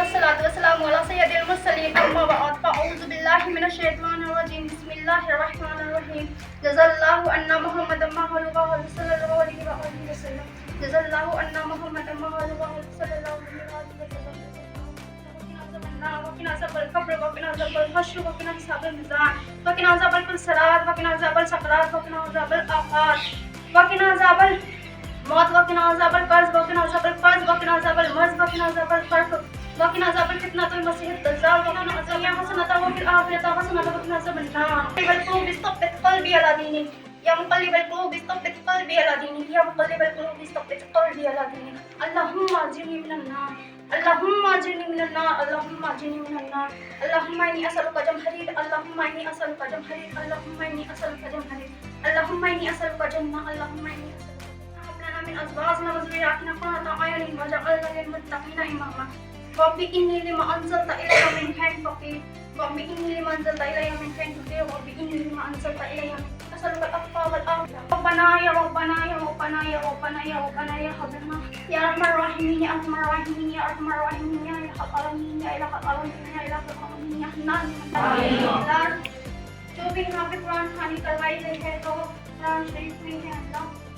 والصلاة والسلام على سيد المرسلين أما بعد فأعوذ بالله من الشيطان الرجيم بسم الله الرحمن الرحيم جزا الله أن محمد ما هلوا صلى الله عليه وآله وسلم جزا الله أن محمد ما هلوا صلى الله عليه وآله وسلم وقنا عذاب القبر وقنا عذاب الحشر وقنا حساب الميزان وقنا عذاب الصراط وقنا عذاب السكرات وقنا عذاب الآفات وقنا عذاب الموت وقنا عذاب القرض وقنا عذاب الفقر وقنا عذاب المرض وقنا عذاب الفقر وقنا عذاب الفتنة المسيح الدجال وقنا عذاب الدنيا حسنة وفي الآخرة حسنة وقنا عذاب النار والقلوب ثبت قلبي على دينك يا مقلب القلوب ثبت قلبي على دينك يا مقلب القلوب ثبت قلبي على دينك اللهم اجرني من النار اللهم اجرني من النار اللهم اجرني من النار اللهم اني اسالك جمهرير اللهم اني اسالك جمهرير اللهم اني اسالك جمهرير اللهم اني اسالك جنة اللهم اني اسالك لنا من ازواجنا وذرياتنا قرة اعين واجعلنا للمتقين اماما رب اني لما انزلت الي من خير فقير رب اني لما انزلت الي من خير فقير رب اني لما انزلت الي أسألك الأخفى والأغفى ربنا يا ربنا يا ربنا يا ربنا يا ربنا يا حبنا يا أرحم الراحمين يا أرحم الراحمين يا أرحم الراحمين يا إله العالمين يا إله العالمين يا إله العالمين يا حنان اللہ جو بھی یہاں پہ قرآن خوانی کروائی گئی ہے تو قرآن شریف میں ہے اللہ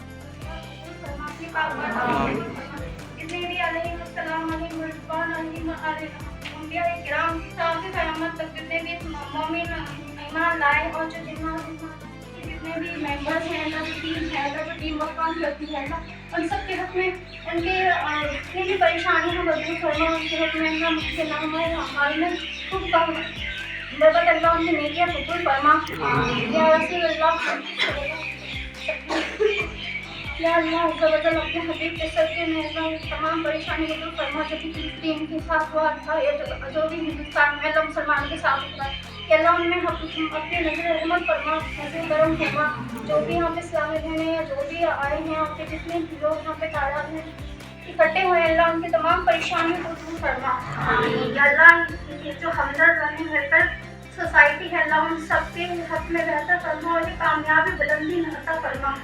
جتنے بھی علیہ السلام علیہ رضوان علیہ انبیاء کرام تا کہ قیامت تک جتنے بھی مومن ایمان لائے اور جو جتنے بھی ممبرس ہیں اللہ جو ٹیم ہے اللہ جو ٹیم ورک کام کرتی ہے اللہ ان سب کے حق میں ان کے جتنی بھی پریشانیاں ہیں دور کرنا ان کے حق میں اللہ مجھ سے نام ہے حال میں خوب کام برکت اللہ ان کی نیکیاں قبول فرما یا رسول اللہ یا اللہ عز و جل اپنے حبیب کے صدقے میں اللہ تمام پریشانی کو دور فرما جو بھی ٹیم کے ساتھ ہوا تھا یا جو بھی ہندوستان میں اللہ مسلمان کے ساتھ ہوا ہے کہ اللہ ان میں اپنے نظر رحمت فرما نظر کرم فرما جو بھی یہاں پہ اسلامی بہنیں یا جو بھی آئے ہیں یہاں پہ جتنے بھی لوگ یہاں پہ تعداد میں اکٹھے ہوئے اللہ ان کی تمام پریشانیوں کو دور فرما یا اللہ یہ جو ہمدرد رننگ بہتر سوسائٹی ہے اللہ ان سب کے حق میں بہتر فرما اور کامیابی بلندی عطا فرما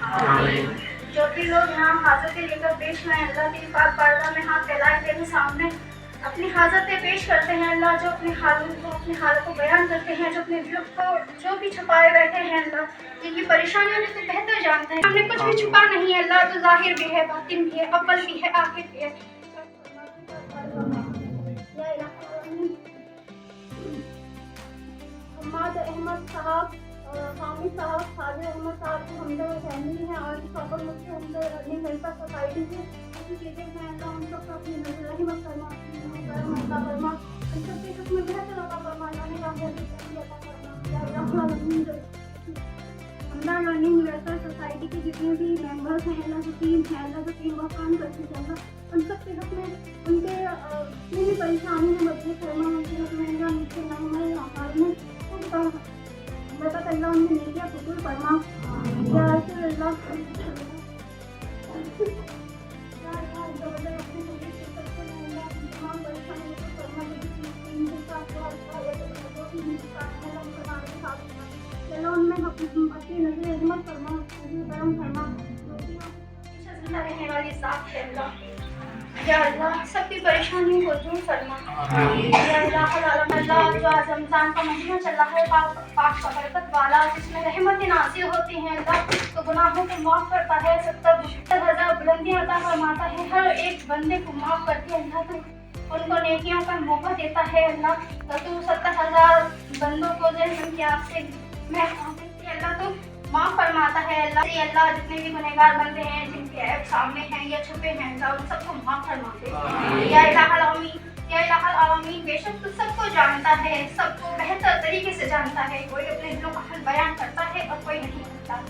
جو بھی لوگ یہاں حاجتیں لے کر پیش ہوئے ہیں اللہ کی پاک بارگاہ میں ہاتھ پھیلائے تیرے سامنے اپنی حاجتیں پیش کرتے ہیں اللہ جو اپنے حالوں کو بیان کرتے ہیں جو اپنے دل کو جو بھی چھپائے بیٹھے ہیں اللہ جن کی پریشانیوں سے بہتر جانتے ہیں ہم نے کچھ بھی چھپا نہیں ہے اللہ تو ظاہر بھی ہے باطن بھی ہے اول بھی ہے آخر بھی ہے حماد احمد صاحب حامد صاحب خالد احمد صاحب جو ہمدرد فیملی ہیں اور سابق مفتی ہمدرد رننگ ویلفیئر سوسائٹی سے ایسی چیزیں ہیں اللہ ان سب کو اپنی نظر رحمت فرما عطا فرما ان سب کے حق میں بہتر عطا فرما اللہ نے کامیابی عطا فرما یا اللہ ہمدرد رننگ ویلفیئر سوسائٹی کے جتنے بھی ممبرس ہیں اللہ جو ٹیم ہے اللہ جو ٹیم ورک کام کرتی ہے اللہ ان سب کے حق میں ان کے جتنی بھی پریشانی ہے بدلے فرما ان کے حق میں اللہ مجھ سے نام ہے آخر میں خود برکت اللہ ان کی نیکیاں قبول فرما یا رسول اللہ ان میں اپنی نظر عظمت فرما کرم فرما زندہ رہنے والی ذات ہے اللہ یا اللہ سب کی پریشانیوں کو دور فرما یا الہ العالم اللہ جو آج رمضان کا مہینہ چل رہا ہے پاک کا برکت والا جس میں رحمت نازل ہوتی ہیں اللہ تو گناہوں کو معاف کرتا ہے 70,000 بلندیاں عطا فرماتا ہے ہر ایک بندے کو معاف کرتی ہے اللہ تو ان کو نیکیوں کا موقع دیتا ہے اللہ تو 70,000 بندوں کو جو ان کی آپ سے میں اللہ تو معاف فرماتا ہے اللہ جتنے بھی گنہگار بندے ہیں جن کے عیب سامنے ہیں یا چھپے ہیں اللہ ان سب کو معاف فرما دے یا الہ العالمین بے شک تو سب کو جانتا ہے سب کو بہتر طریقے سے جانتا ہے کوئی اپنے دلوں کا حل بیان کرتا ہے اور کوئی نہیں کرتا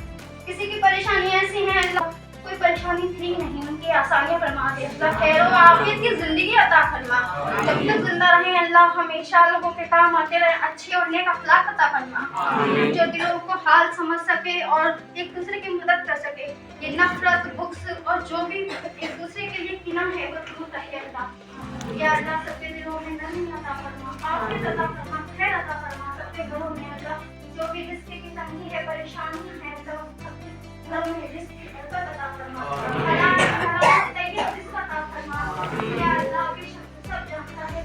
کسی کی پریشانی ایسی ہے اللہ کوئی پریشانی تھی نہیں ان کی آسانیاں فرما دے اللہ خیر و عافیت کی زندگی عطا فرما جب تک زندہ رہیں اللہ ہمیشہ لوگوں کے کام آتے رہے اچھی اور نیک اخلاق عطا فرما جو دلوں کو حال سمجھ سکے اور ایک دوسرے کی مدد کر سکے یہ نفرت بغض اور جو بھی ایک دوسرے کے لیے کینہ ہے وہ دور رہے اللہ یا اللہ سب کے دلوں میں نرمی عطا فرما عافیت عطا فرما خیر عطا فرما سب کے گھروں میں اللہ جو بھی رزق کی تنگی ہے پریشانی ہے اللہ سب کے گھروں میں رزق کی برکت عطا فرما حلال طیب رزق عطا فرما یا اللہ کی سب جانتا ہے